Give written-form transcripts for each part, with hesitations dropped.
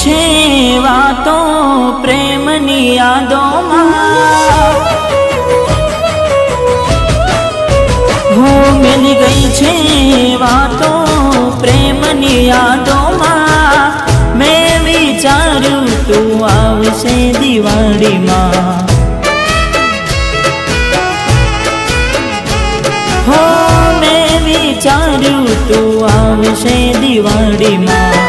છે વાતો પ્રેમની યાદોમાં, મિલી ગઈ છે વાતો પ્રેમની યાદોમાં. મેં વિચાર્યું તું આવશે દિવાળીમાં, મેં વિચાર્યું તું આવશે દિવાળીમાં.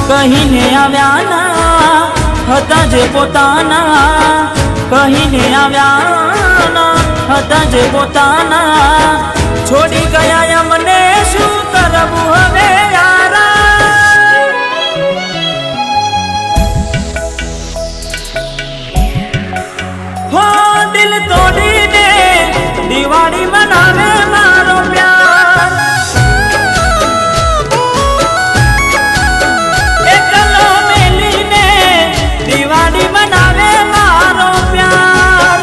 કહીને આવ્યા ના હતા જે પોતાના, કહીને આવ્યા ના હતા જે પોતાના, છોડી ગયા મને શું કરવું હવે યારા. હો દિલ તોડીને દિવાળી મનાવે મારો પ્યાર, એકલો મેલીને દિવાળી મનાવે મારો પ્યાર.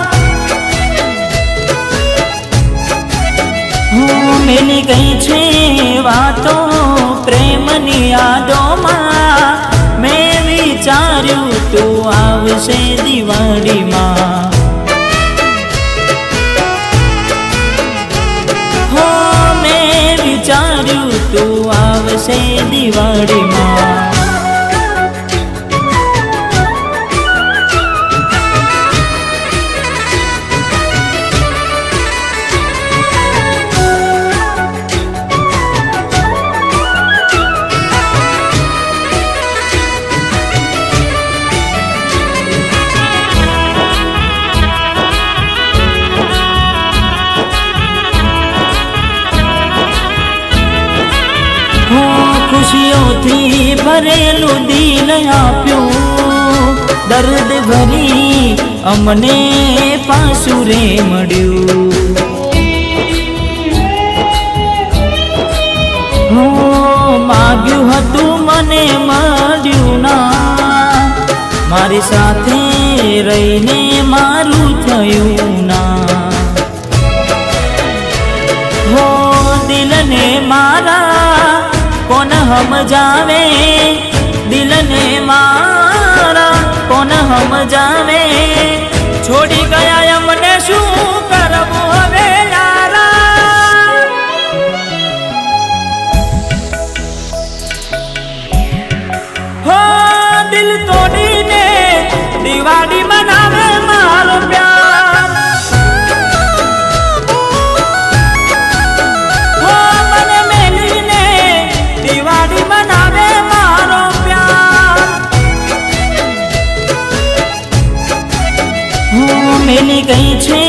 મિલી ગઈ છે વાતો પ્રેમની યાદોમાં, મેં વિચાર્યું તું આવશે દિવાળીમાં. મેં વિચાર્યું તું આવશે દિવાળીમાં. ખુશીઓથી ભરેલું દિલ આપ્યું, દર્દ ભરી અમને પાછું રે મળ્યું. માગ્યું હતું મને મળ્યું ના, મારી સાથે રહીને મારું થયું ના. દિલને મારા કોણ સમજાવે, દિલને મારા કોણ સમજાવે, છોડી ગયા મને શું કરવું હવે યારા. હો દિલ તોડીને દિવાળી મનાવે મારો પ્યાર, મને મેલીને દિવાળી મનાવે મારો પ્યાર. મિલી ગઈ છે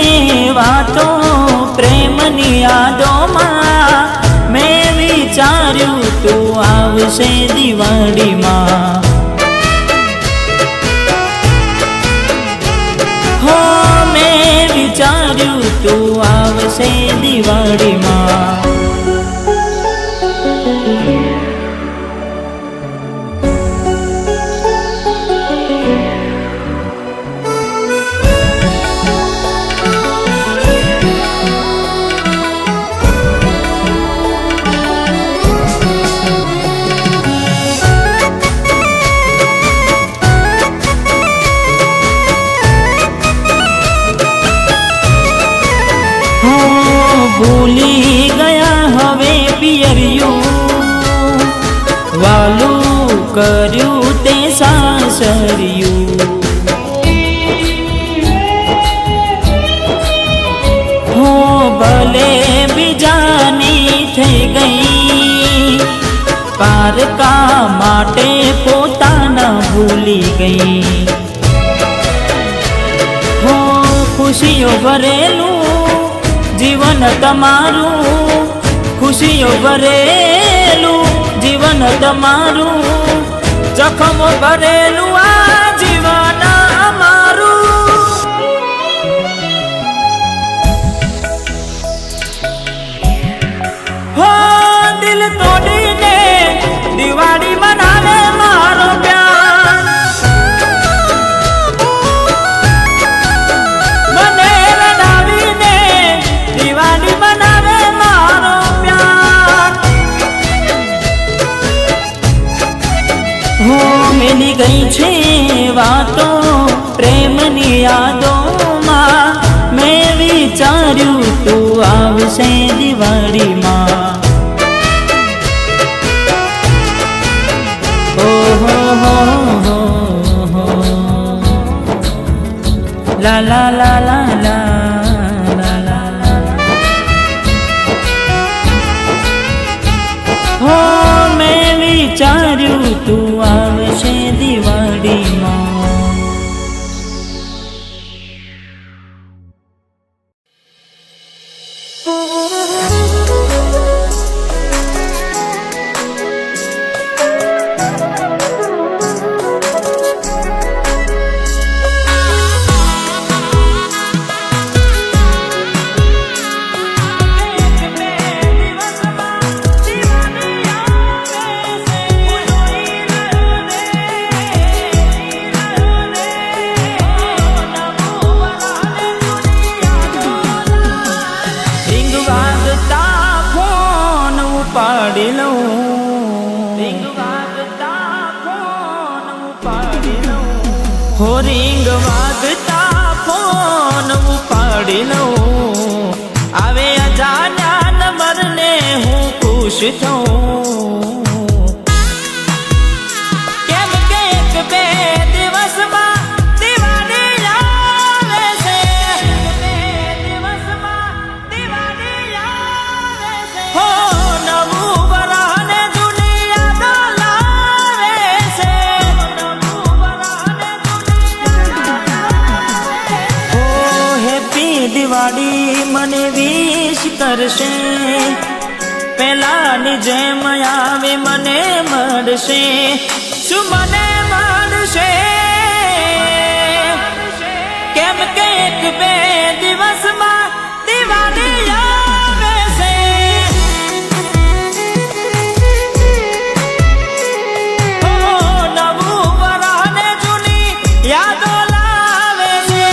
વાતો પ્રેમની યાદોમાં, મેં વિચાર્યું તું આવશે દિવાળીમાં. મેં વિચાર્યું તું આવશે દિવાળીમાં. ભૂલી ગયા હવે પિયરિયું, વાલું કર્યું તે સાસરિયું. ભલે બીજાની થઈ ગઈ, પારકા માટે પોતાના ભૂલી ગઈ. ખુશીઓ ભરેલું જીવન તમારું, ખુશીઓ ભરેલું જીવન તમારું, જખમો ભરેલું આ જીવન અમારું. હો દિલ તોડીને દિવાળી મનાવે મારો પ્યાર, મને રડાવીને દિવાળી મનાવે મારો પ્યાર. હો મિલી ગઈ છે વાતો પ્રેમની યાદોમાં, મેં વિચાર્યું તું આવશે દિવાળીમાં. ઓહો હો લા લા લા લા લા. હો મેં વિચાર્યું તું આવશે દિવાળીમાં. હો રીંગ વાગતા ફોન ઉપાડી લઉં, આવે અજાણ્યા નંબરને હું ખુશ થઉં. કેમ કે એક બે દિવસમાં દિવાળી આવે છે, હો નવું વરહને જૂની યાદો લાવે છે. દિવાળી મને વિશ કરશે, પેલાની જેમ આવે મને મળશે, શું મને મળશે? કેમ કે એક બે દિવસમાં દિવાળી આવે છે. હો નવું વરહને જૂની યાદો લાવે છે.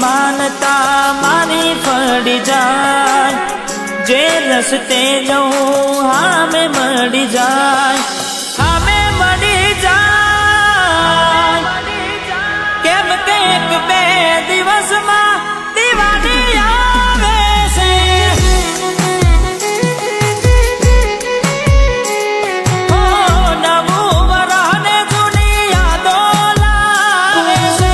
માનતા મારી પડી જાય, જે રસ્તે જઉં હામે મળી જાય, હામે મળી જાય. કેમ કે એક બે દિવસમાં દિવાળી આવે છે. હો નવું વરહને જૂની યાદો લાવે છે.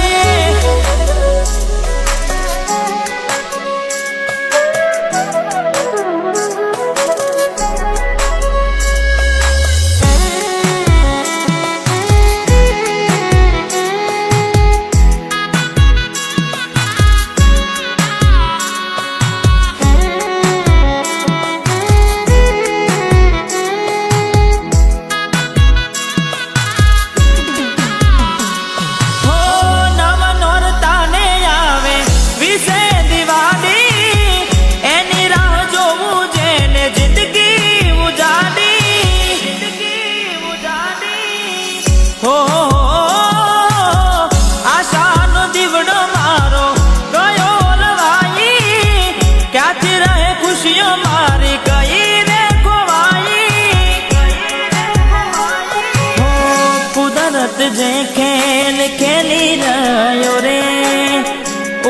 જે ખેલ ખેલી રહ્યો રે,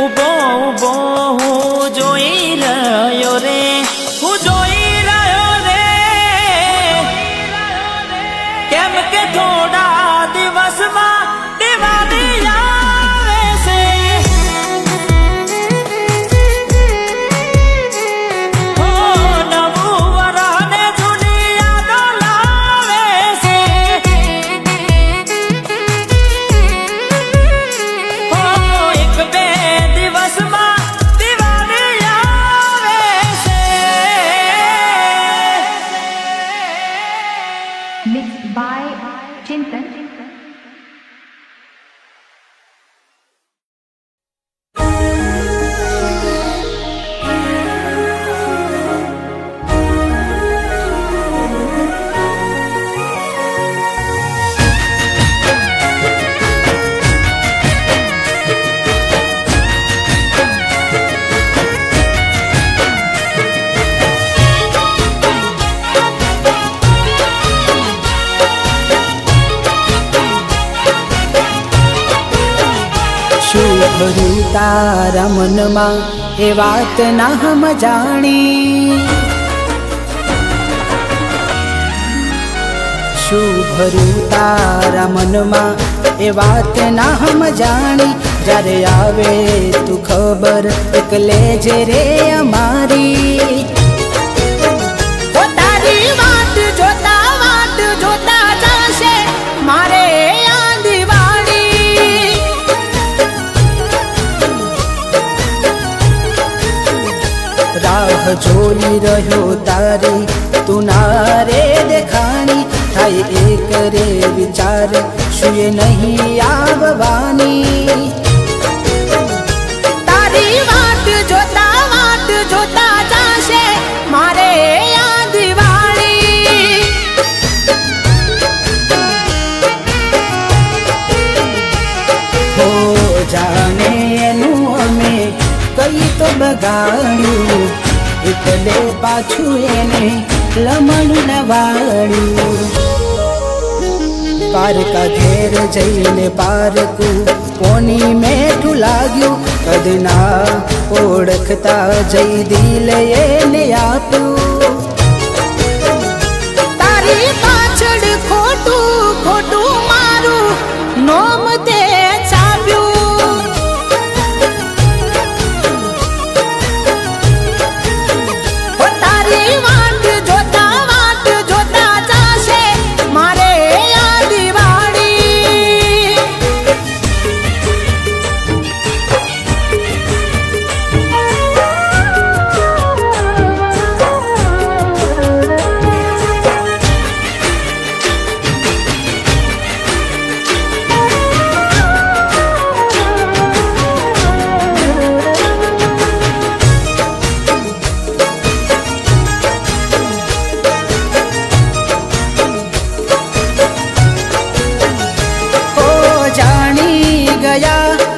ઉભો ઉભો હું જોઈ રહ્યો રે, હું જોઈ રહ્યો રે. કેમ કે થોડા દિવસમાં દિવાળી ભર્યું તારા મનમાં એ વાત ના હમ જાણી, શું ભર્યું તારા મનમાં એ વાત ના હમ જાણી, જ્યારે આવે તું ખબર એકલે જે રે અમારી, તારી વાત જોતા જશે મારે આ દિવાળી, રાહ જોઈ રહ્યો તારી તું ના રે દેખાણી, થાય એક રે વિચાર શું એ નહીં આવવાની, તારી વાત જોતા જશે મારે આ દિવાળી, હો જાણે એનું અમે કઈ તો બગાડ્યું, એટલે પાછું એને લમણ વાળ્યું, પારકા ઘેર જઈને પારકું કોની મેઠું લાગ્યું, કદના ઓળખતા જઈ દિલ એને આપ્યું, તારી પાછળ ખોટું મારું નોમ તે છાપ્યું, તારી વાત જોતા જશે મારે આ દિવાળી,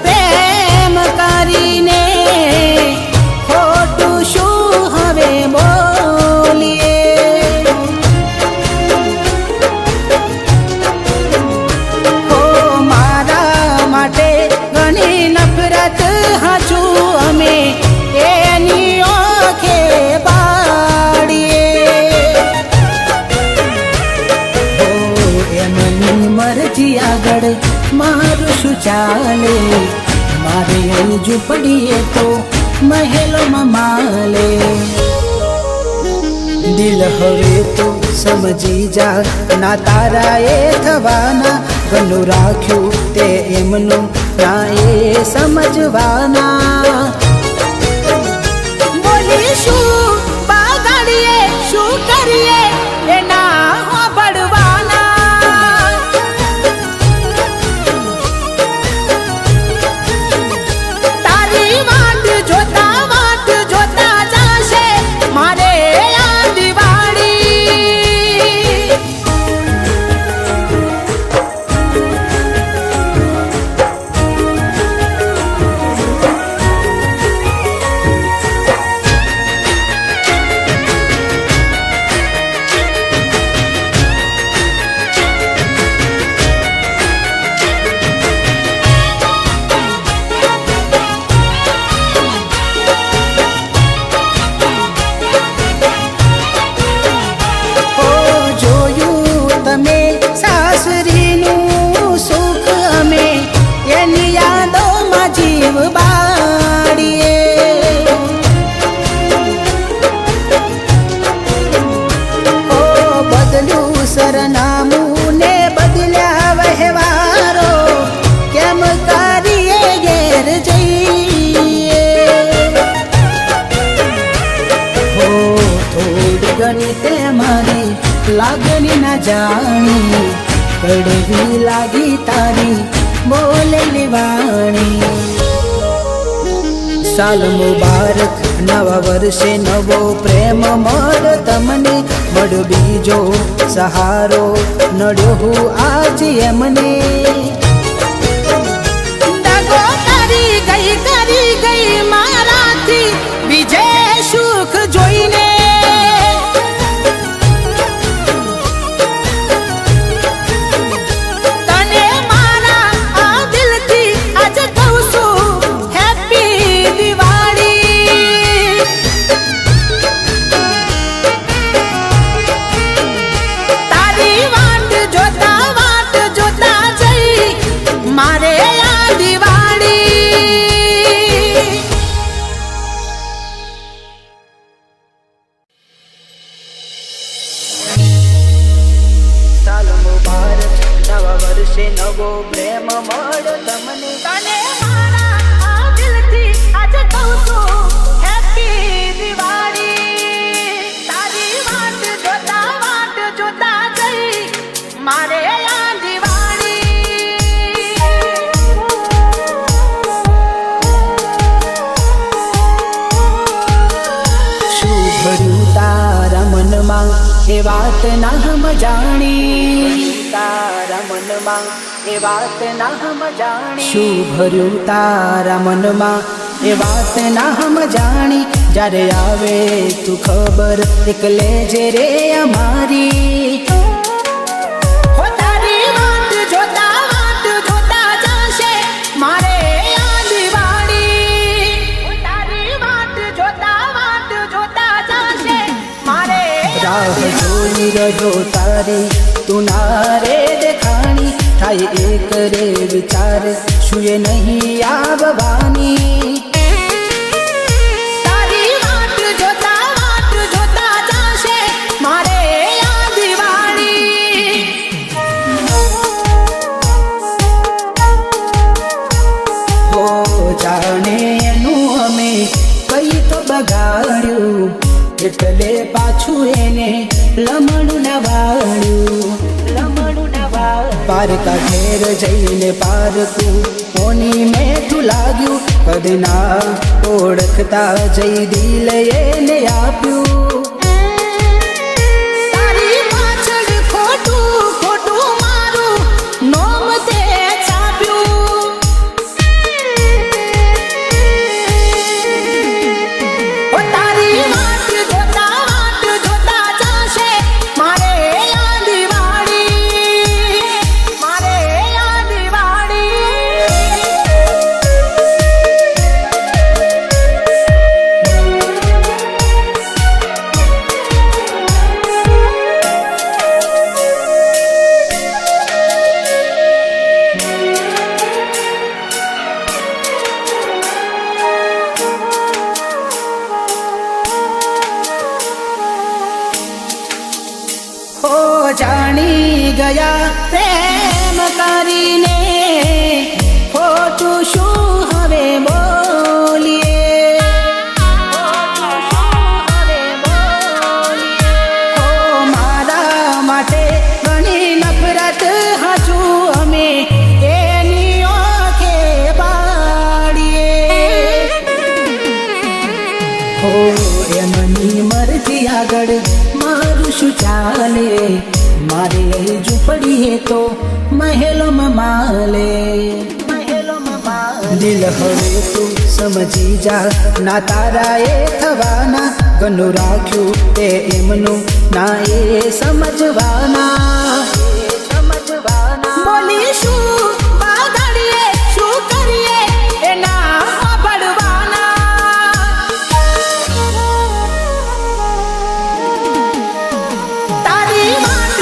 પ્રેમ કરીને ખોટું શું હવે બોલીએ, હો મારા માટે ઘણી નફરત હાચું અમે એની ઓખે પાડીએ, હો એમની મરજી આગળ મારું શું ચાલે, મારે અહીં ઝૂંપડીએ તો મહેલોમાં માલે, દિલ હવે તો સમજી જા ના તારા એ થવાના, ઘણું રાખ્યું તે એમનું ના એ સમજવાના, બોલીશું બગાડીએ શું કરીએ એના પડવાના, તારી વાત જોતા જશે મારે આ દિવાળી, સરનામું ને બદલ્યા વહેવારો, કેમ કરીએ ઘેર જઈએ, હો થોડી ઘણી તે મારી લાગણી ના જાણી, કડવી લાગી તારી બોલેલી વાણી, સાલ મુબારક નવા વર્ષે નવો પ્રેમ મળ તમને, મળ બીજો સહારો નડ્યો હું આજ એમને, દગો કરી ગઈ મારાથી બીજે સુખ જોઈને, તને મારા આ દિલથી આજ કહું છું જાણી તારા મનમાં એ વાત ના હમ જાણી શું ભર્યું તારા મનમાં એ વાત ના હમ જાણી જ્યારે આવે તું ખબર એકલે જે રે અમારી તારી વાત જોતા જશે મારે આ દિવાળી તારી વાત જોતા જશે મારે રાહ જોઈ રહ્યો તારી તું ના રે દેખાણી થાય એક રે વિચાર શું એ નહીં આવવાની તારી વાત જોતા જશે મારે આ દિવાળી હો જાણે એનું અમે કઈ તો બગાડ્યું એટલે પાછું એને લમણું નવાળ્યું પારકા ઘેર જઈને પારકું કોની મેઠું લાગ્યું કદ ના ઓળખતા જઈ દિલ એને આપ્યું તારી પાછળ ખોટું મારું નોમ તે છાપ્યું તારી વાત જોતા જશે મારે આ દિવાળી મારે આ હો જાણી ગયા પ્રેમ કરીને ખોટું શું હવે બોલીએ હો મારા માટે ઘણી નફરત હાચું અમે એની ઓખે પાડીએ હો એમની મરજી આગળ મારું શું ચાલે મારે ઝૂંપડીએ તો મહેલોમાં માલે દિલ હવે તું સમજી જા ના તારા એ થવાના ગનું રાખ્યું તે એમનું ના એ સમજવાના બોલીશું બાદળીએ શું કરીએ એના તારી વાત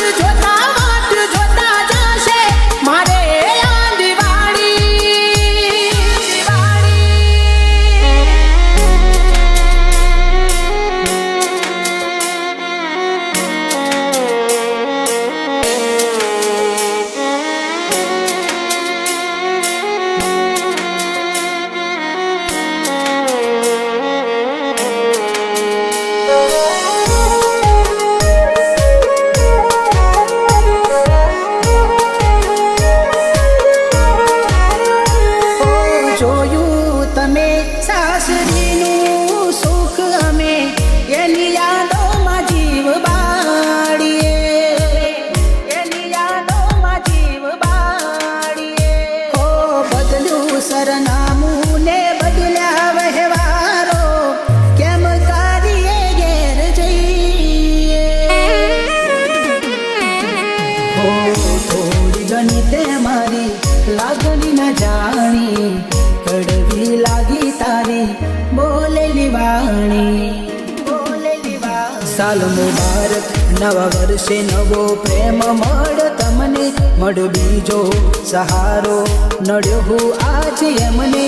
જોતા જશે મારે આ દિવાળી જોયું તમે સાસરીનું સુખ અમે એની યાદોમાં જીવ બાળીએ હો બદલ્યું સરનામું ને બદલ્યા વહેવારો કેમ કરીએ ઘેર જઈએ હો થોડી ઘણી તે મારી લાગણી ન જાણી કડવી લાગી તારી બોલેલી વાણી સાલ મુબારક નવા વર્ષે નવો પ્રેમ મળ તમને મળ બીજો સહારો નડ્યો હું આજ એમને